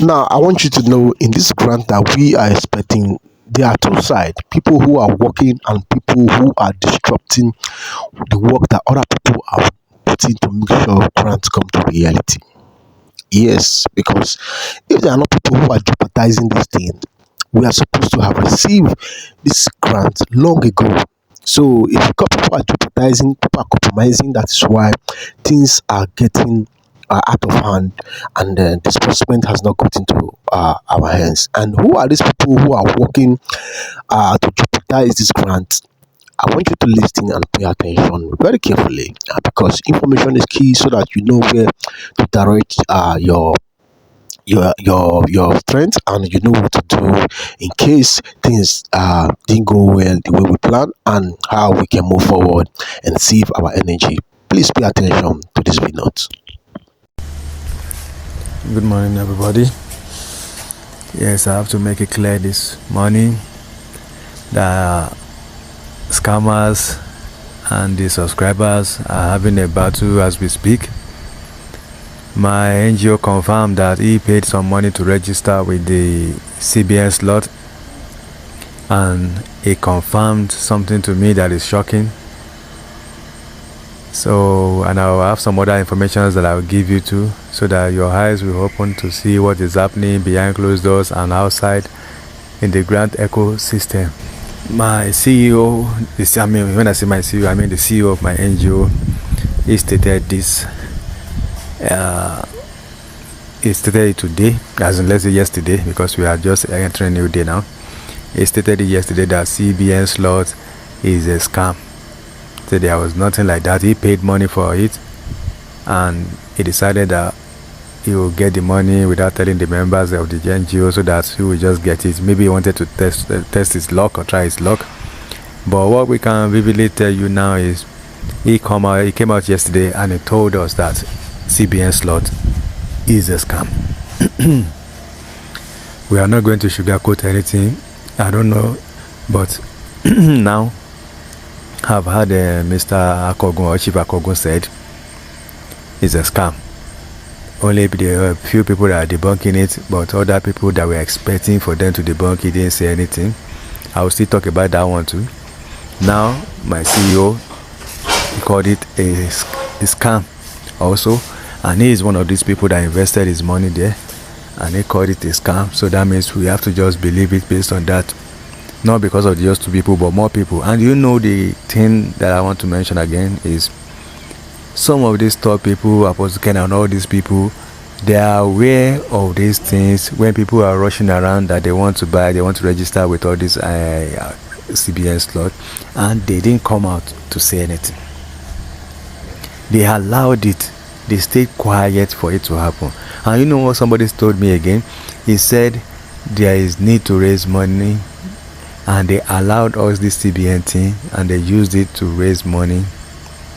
Now, I want you to know in this grant that we are expecting, there are two sides: people who are working and people who are disrupting the work that other people are putting to make sure grants come to reality. Yes, because if there are not people who are jeopardizing this thing, we are supposed to have received this grant long ago. So if you got people are jeopardizing, people are compromising, that is why things are getting out of hand, and disbursement has not got into our hands. And who are these people who are working to jeopardize this grant? I want you to listen and pay attention very carefully, because information is key so that you know where to direct your strength, and you know what to do in case things didn't go well the way we plan, and how we can move forward and save our energy. Please pay attention to this video note. Good morning, everybody. Yes, I have to make it clear this morning that scammers and the subscribers are having a battle as we speak. My NGO confirmed that he paid some money to register with the CBN slot, and he confirmed something to me that is shocking. So, and I'll have some other information that I'll give you too, so that your eyes will open to see what is happening behind closed doors and outside in the grant ecosystem. My CEO, when I say my CEO, I mean the CEO of my NGO, he stated this. He stated it today, as in let's say yesterday, because we are just entering a new day now. He stated it yesterday that CBN slot is a scam. So there was nothing like that. He paid money for it, and he decided that he will get the money without telling the members of the NGO, so that he will just get it. Maybe he wanted to test his luck or try his luck. But what we can vividly tell you now is he came out yesterday and he told us that CBN slot is a scam. We are not going to sugarcoat anything. I don't know, but now I've had Mr. Akogun or Chief Akogun said it's a scam. Only there are a few people that are debunking it, but other people that were expecting for them to debunk it didn't say anything. I will still talk about that one too. Now, my CEO, he called it a scam also, and he is one of these people that invested his money there, and he called it a scam. So that means we have to just believe it based on that. Not because of just two people, but more people. And you know, the thing that I want to mention again is some of these top people, Apostle Ken and all these people, they are aware of these things when people are rushing around that they want to buy, they want to register with all this CBN slot, and they didn't come out to say anything. They allowed it. They stayed quiet for it to happen. And you know what somebody told me again? He said there is need to raise money, and they allowed us this CBN thing, and they used it to raise money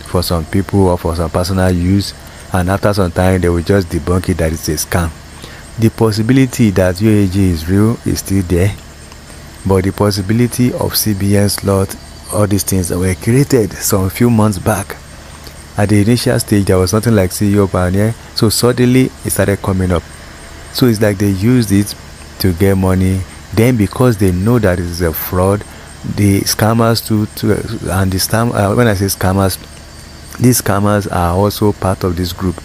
for some people or for some personal use, and after some time they will just debunk it that it's a scam. The possibility that UAG is real is still there, but the possibility of CBN slot, all these things that were created some few months back, at the initial stage there was nothing like CEO Pioneer, so suddenly it started coming up. So it's like they used it to get money. Then because they know that it is a fraud, the scammers and the scam. When I say scammers, these scammers are also part of this group.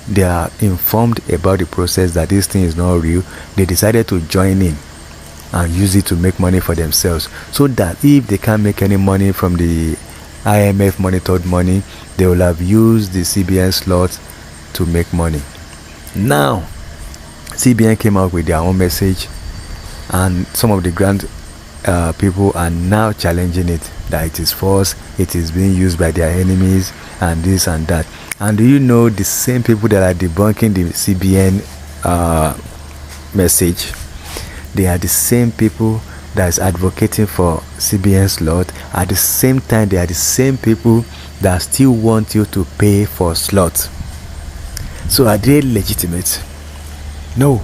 They are informed about the process that this thing is not real. They decided to join in and use it to make money for themselves, so that if they can't make any money from the IMF monitored money, they will have used the CBN slot to make money. Now, CBN came out with their own message, and some of the grant people are now challenging it, that it is false, it is being used by their enemies, and this and that. And do you know the same people that are debunking the CBN message, they are the same people that is advocating for CBN slot. At the same time, they are the same people that still want you to pay for slot. So are they legitimate? No,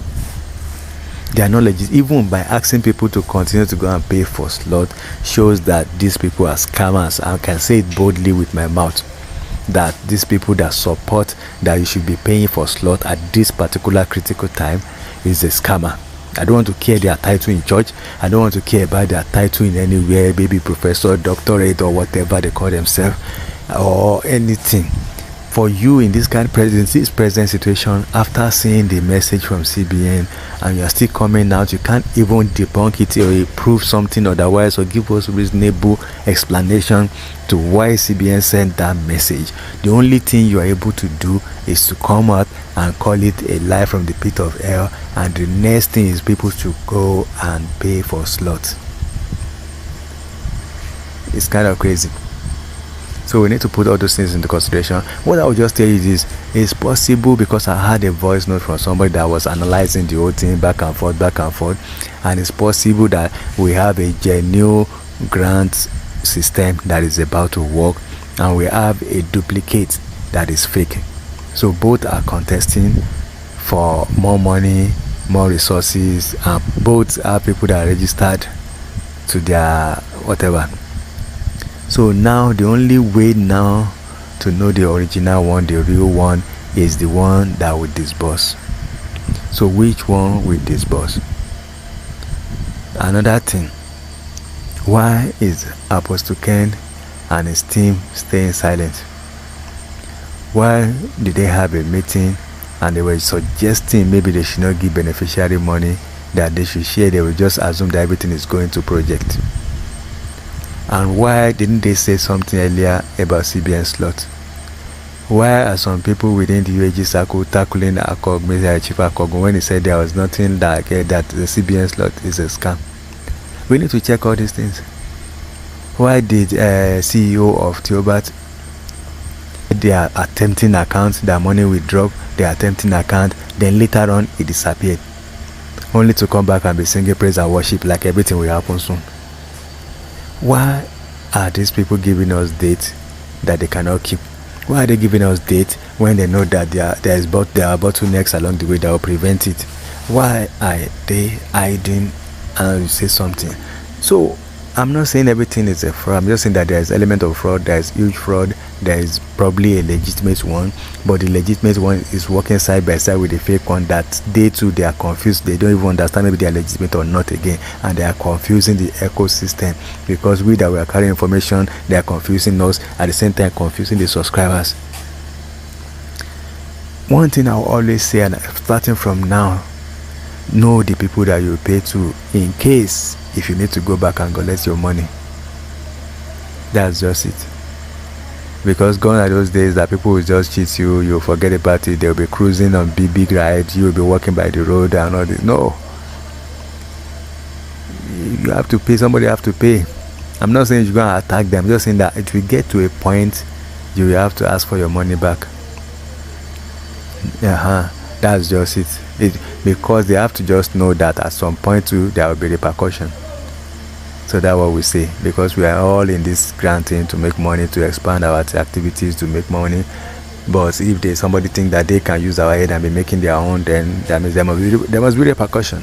they are not legit. Even by asking people to continue to go and pay for slot shows that these people are scammers. I can say it boldly with my mouth, that these people that support that you should be paying for slot at this particular critical time is a scammer. I don't want to care their title in church. I don't want to care about their title in anywhere, maybe professor, doctorate, or whatever they call themselves, or anything. For you in this present situation, after seeing the message from CBN and you are still coming out, you can't even debunk it or prove something otherwise, or give us reasonable explanation to why CBN sent that message. The only thing you are able to do is to come out and call it a lie from the pit of hell, and the next thing is people to go and pay for slots. It's kind of crazy. So we need to put all those things into consideration. What I will just tell you is it's possible, because I had a voice note from somebody that was analyzing the whole thing back and forth, and it's possible that we have a genuine grant system that is about to work, and we have a duplicate that is fake. So both are contesting for more money, more resources, and both are people that are registered to their whatever. So now the only way now to know the original one, the real one, is the one that will disburse. So which one will disburse? Another thing, why is Apostle Ken and his team staying silent? Why did they have a meeting and they were suggesting maybe they should not give beneficiary money, that they should share? They will just assume that everything is going to project. And why didn't they say something earlier about CBN slot? Why are some people within the UAG circle tackling Chief Akog when he said there was nothing like that the CBN slot is a scam? We need to check all these things. Why did CEO of Theobert, they are attempting account, their money will drop, they are attempting account, then later on it disappeared, only to come back and be singing praise and worship like everything will happen soon? Why are these people giving us dates that they cannot keep? Why are they giving us dates when they know that there are bottlenecks along the way that will prevent it? Why are they hiding and say something? So I'm not saying everything is a fraud. I'm just saying that there is element of fraud. There is huge fraud. There is probably a legitimate one, but the legitimate one is working side by side with the fake one, that they too, they are confused. They don't even understand maybe they are legitimate or not again, and they are confusing the ecosystem, because we that we are carrying information, they are confusing us, at the same time confusing the subscribers. One thing I will always say, and starting from now, know the people that you pay to, in case if you need to go back and collect your money. That's just it. Because gone are those days that people will just cheat you, you'll forget about it, they'll be cruising on big rides, you'll be walking by the road and all this. No. You have to pay, somebody have to pay. I'm not saying you're going to attack them, I'm just saying that it will get to a point you will have to ask for your money back. That's just it. Because they have to just know that at some point too there will be repercussion. So that's what we say, because we are all in this granting to make money, to expand our activities, to make money. But if there's somebody think that they can use our head and be making their own, then that means there must be repercussion.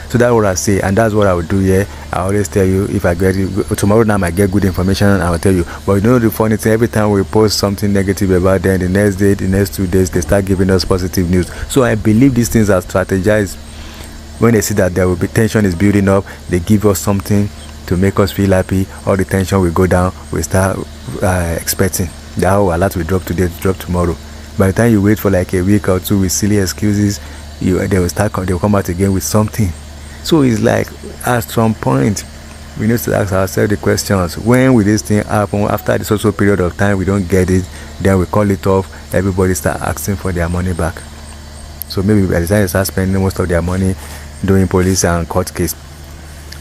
So that's what I say, and that's what I will do here. I always tell you, if I get tomorrow now I get good information, I will tell you. But you know the funny thing, every time we post something negative about them, the next day, the next 2 days, they start giving us positive news. So I believe these things are strategized. When they see that there will be tension is building up, they give us something to make us feel happy. All the tension will go down. We start expecting that a lot will drop today, drop tomorrow. By the time you wait for like a week or two with silly excuses, they will come out again with something. So it's like at some point we need to ask ourselves the questions: when will this thing happen? After this also period of time we don't get it, then we call it off. Everybody start asking for their money back. So maybe by the time they start spending most of their money doing police and court case,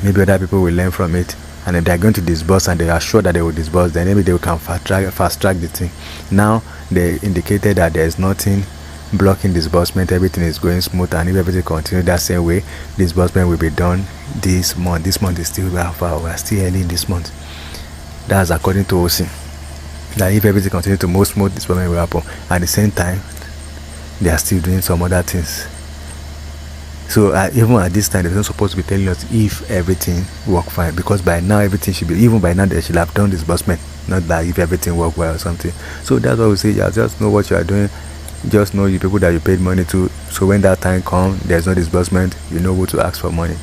maybe other people will learn from it, and if they're going to disburse and they are sure that they will disburse, then maybe they can fast track the thing. Now they indicated that there is nothing blocking disbursement, everything is going smooth, and if everything continues that same way, disbursement will be done this month. This month is still we're still early in this month. That's according to OC. That if everything continues to move smooth, disbursement will happen. At the same time, they are still doing some other things. So even at this time, they're not supposed to be telling us if everything work fine, because by now everything should be, even by now they should have done disbursement, not that if everything work well or something. So that's what we say. Just know what you are doing, just know the people that you paid money to, so when that time comes there's no disbursement, you know who to ask for money.